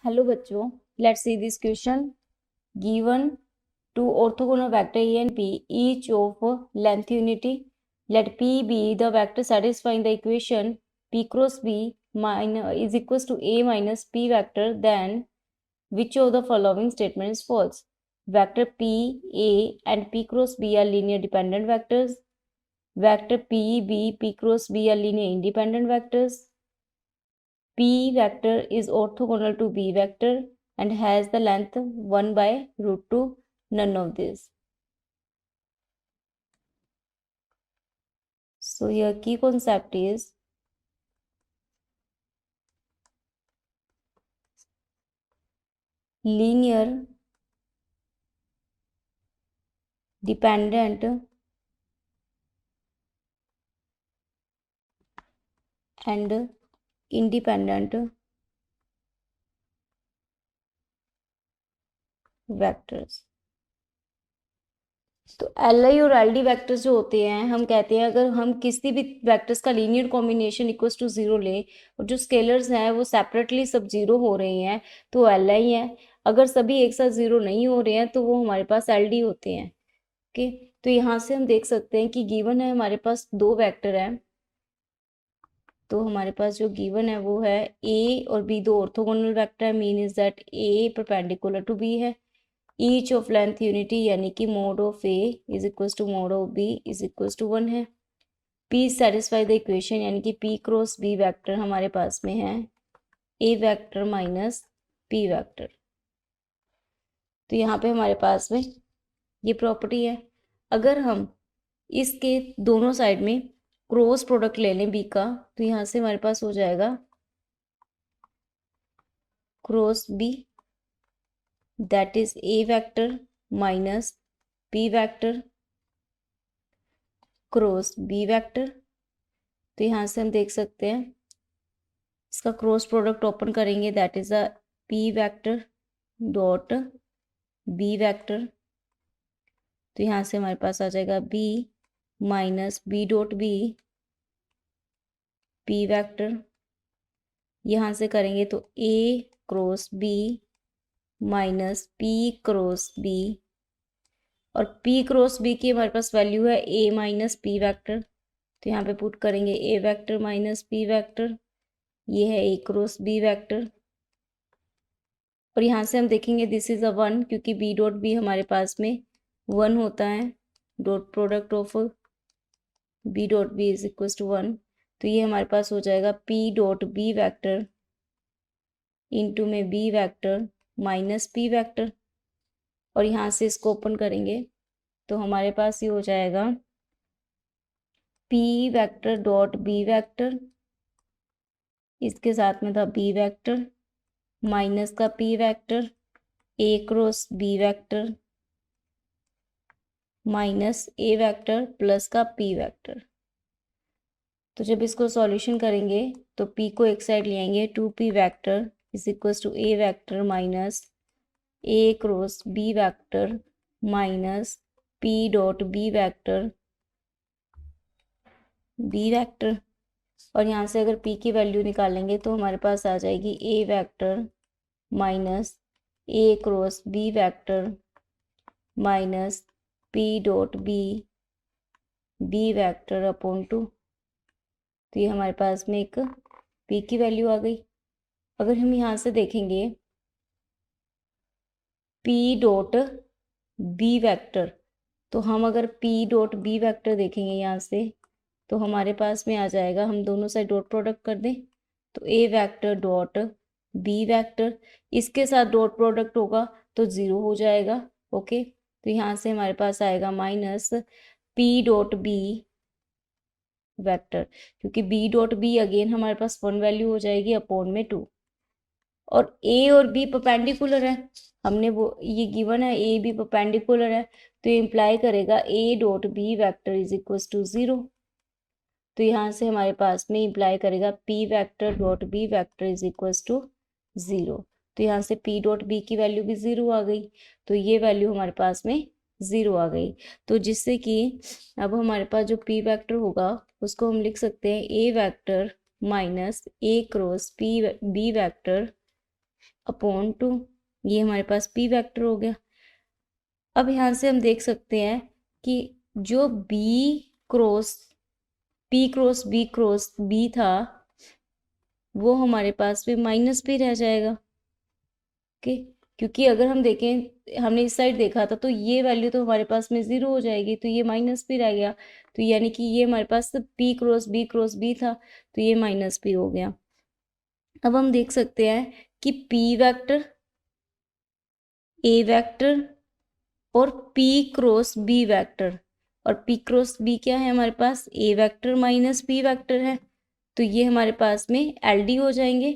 Hello बच्चों, let's see this question. Given two orthogonal vector A and P, each of length unity. Let P be the vector satisfying the equation P cross B is equals to A minus P vector. Then which of the following statement is false? Vector P, A and P cross B are linear dependent vectors. Vector P, B, P cross B are linear independent vectors. P vector is orthogonal to B vector and has the length 1 by root 2. None of this. So your key concept is linear dependent and independent vectors. तो L I और L D vectors जो होते हैं, हम कहते हैं अगर हम किसी भी वैक्टर्स का लीनियर कॉम्बिनेशन इक्वल्स टू 0 ले और जो स्केलर्स हैं वो सेपरेटली सब 0 हो रहे हैं तो एल आई है। अगर सभी एक साथ 0 नहीं हो रहे हैं तो वो हमारे पास एल डी होते हैं। ओके, तो यहाँ से हम देख सकते हैं कि गिवन है हमारे पास दो वेक्टर हैं। तो हमारे पास जो गिवन है वो है ए और बी, दो ऑर्थोगोनल वेक्टर है। Mean is that a perpendicular to b है। ईच ऑफ लेंथ यूनिटी यानी कि mod of a is equals to mod of b is equals to 1 है। पी सेटिस्फाई द इक्वेशन यानी कि पी क्रॉस बी वेक्टर हमारे पास में है ए वेक्टर माइनस पी वेक्टर। तो यहाँ पे हमारे पास में ये प्रॉपर्टी है। अगर हम इसके दोनों साइड में क्रॉस प्रोडक्ट ले लें बी का तो यहाँ से हमारे पास हो जाएगा cross B that is A vector minus P vector cross B vector. तो यहाँ से हम देख सकते हैं इसका क्रॉस प्रोडक्ट ओपन करेंगे that is a P vector dot B vector. तो यहाँ से हमारे पास आ जाएगा B minus B dot B P vector. यहाँ से करेंगे तो A cross B minus P cross B और पी क्रॉस बी की हमारे पास वैल्यू है ए माइनस पी वेक्टर। तो यहाँ पे पुट करेंगे ए वेक्टर माइनस पी वेक्टर, ये है ए क्रॉस बी वेक्टर। और यहाँ से हम देखेंगे दिस इज अ 1 क्योंकि बी डॉट बी हमारे पास में 1 होता है। Dot product of B dot B is equal to 1। तो ये हमारे पास हो जाएगा P dot B vector into में B vector minus P vector. और यहाँ से इसको ओपन करेंगे तो हमारे पास ये हो जाएगा p vector dot B vector, इसके साथ में था बी वेक्टर माइनस का p vector a cross B vector minus a vector plus का पी वेक्टर। तो जब इसको सॉल्यूशन करेंगे तो p को एक साइड ले आएंगे 2p vector is equal to a vector minus a cross b vector minus p dot b vector b vector. और यहाँ से अगर p की वैल्यू निकालेंगे तो हमारे पास आ जाएगी a vector minus a cross b vector minus p dot b vector upon 2। तो ये हमारे पास में एक p की वैल्यू आ गई। अगर हम यहाँ से देखेंगे p डॉट b वेक्टर, तो हम अगर p डॉट b वेक्टर देखेंगे यहाँ से तो हमारे पास में आ जाएगा, हम दोनों साइड डॉट प्रोडक्ट कर दें तो a vector dot b vector, इसके साथ डॉट प्रोडक्ट होगा तो 0 हो जाएगा। ओके, तो यहाँ से हमारे पास आएगा minus p dot b vector क्योंकि b डॉट b अगेन हमारे पास 1 वैल्यू हो जाएगी अपॉन में 2। और a और b परपेंडिकुलर है, हमने वो ये गिवन है a b परपेंडिकुलर है तो ये इंप्लाई करेगा a dot b vector is equal to 0। तो यहाँ से हमारे पास में इंप्लाई करेगा p vector dot b vector is equal to 0। तो यहाँ से p डॉट b की वैल्यू भी 0 आ गई, तो ये वैल्यू हमारे पास में 0 आ गई। तो जिससे कि अब हमारे पास जो p वेक्टर होगा उसको हम लिख सकते हैं a vector minus a cross b vector upon 2, ये हमारे पास पी वेक्टर हो गया। अब यहाँ से हम देख सकते हैं कि जो पी क्रॉस बी था वो हमारे पास में माइनस भी रह जाएगा। ओके, क्योंकि अगर हम देखें, हमने इस साइड देखा था तो ये वैल्यू तो हमारे पास में 0 हो जाएगी, तो ये माइनस भी रह गया। तो यानी कि ये हमारे पास पी क्रॉस बी था, तो ये माइनस भी हो गया। अब हम देख सकते हैं कि पी वेक्टर, ए वेक्टर और पी क्रॉस बी वेक्टर, और पी क्रॉस बी क्या है हमारे पास, ए वेक्टर माइनस पी वेक्टर है, तो ये हमारे पास में एलडी हो जाएंगे,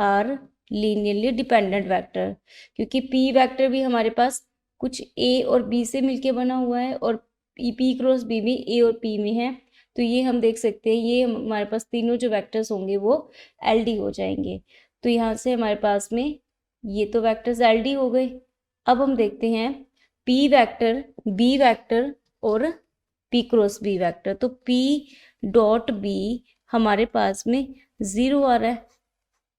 आर लीनियरली डिपेंडेंट वेक्टर। क्योंकि पी वेक्टर भी हमारे पास कुछ ए और बी से मिलके बना हुआ है, और पी क्रॉस बी भी ए और पी में है, तो ये हम देख सकते हैं ये हमारे पास तीनों जो वेक्टर्स होंगे वो एलडी हो जाएंगे। तो यहाँ से हमारे पास में ये तो वेक्टर्स एलडी हो गए। अब हम देखते हैं पी वेक्टर, बी वेक्टर और पी क्रॉस बी वेक्टर। तो पी डॉट बी हमारे पास में 0 आ रहा है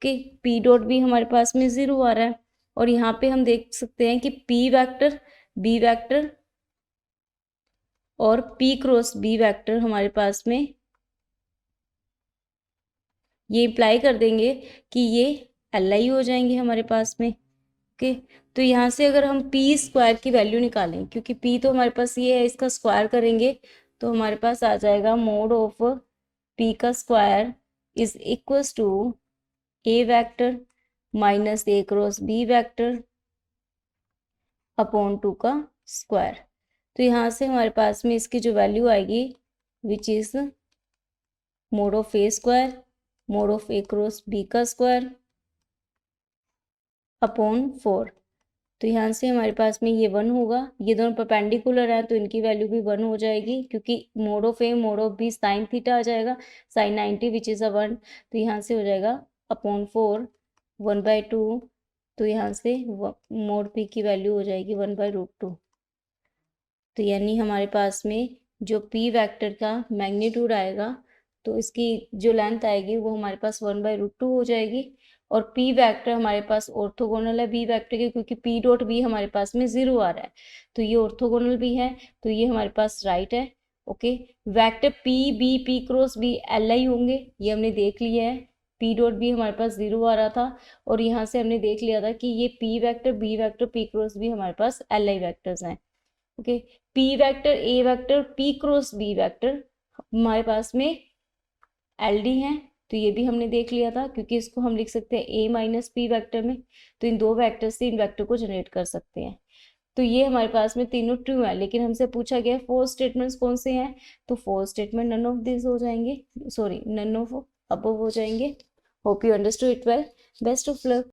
कि पी डॉट बी हमारे पास में 0 आ रहा है, और यहाँ पे हम देख सकते हैं कि पी वेक्टर, बी वेक्टर और पी क्रॉस बी वेक्टर हमारे पास में, ये इम्प्लाई कर देंगे कि ये एल आई हो जाएंगे हमारे पास में। ओके, तो यहाँ से अगर हम पी स्क्वायर की वैल्यू निकालें, क्योंकि पी तो हमारे पास ये है, इसका स्क्वायर करेंगे तो हमारे पास आ जाएगा मोड ऑफ पी का square is equals to a vector minus a cross B vector upon 2 का स्क्वायर। तो यहाँ से हमारे पास में इसकी जो वैल्यू आएगी which is mod of a square mod of a cross b का स्क्वायर अपॉन 4। तो यहाँ से हमारे पास में ये 1 होगा, ये दोनों परपेंडिकुलर हैं तो इनकी वैल्यू भी 1 हो जाएगी, क्योंकि mod of A mod of B sine theta आ जाएगा, साइन 90 विच इज़ अ 1। तो यहाँ से हो जाएगा अपॉन 4 1/2। तो यहाँ से मोड पी की वैल्यू हो जाएगी 1/√2। तो यानी हमारे पास में जो पी वेक्टर का मैग्नीट्यूड आएगा, तो इसकी जो लेंथ आएगी वो हमारे पास 1/√2 हो जाएगी। और पी वेक्टर हमारे पास ऑर्थोगोनल है बी वेक्टर के, क्योंकि पी डॉट बी हमारे पास में 0 आ रहा है, तो ये ऑर्थोगोनल भी है, तो ये हमारे पास राइट है। Okay, vector p b p cross b L I होंगे, ये हमने देख लिया है। पी डॉट बी हमारे पास 0 आ रहा था, और यहाँ से हमने देख लिया था कि ये p vector b vector p cross b हमारे पास एल आई वैक्टर्स हैं। Okay, p vector a vector p cross B vector हमारे पास में एल डी है, तो ये भी हमने देख लिया था, क्योंकि इसको हम लिख सकते हैं ए माइनस पी वैक्टर में, तो इन दो वैक्टर से इन वैक्टर को जनरेट कर सकते हैं। तो ये हमारे पास में तीनों ट्रू है, लेकिन हमसे पूछा गया फोर्थ स्टेटमेंट्स कौन से हैं, तो fourth statement none of this हो जाएंगे, सॉरी नन ऑफ अबव हो जाएंगे। Hope you understood it well. Best of luck.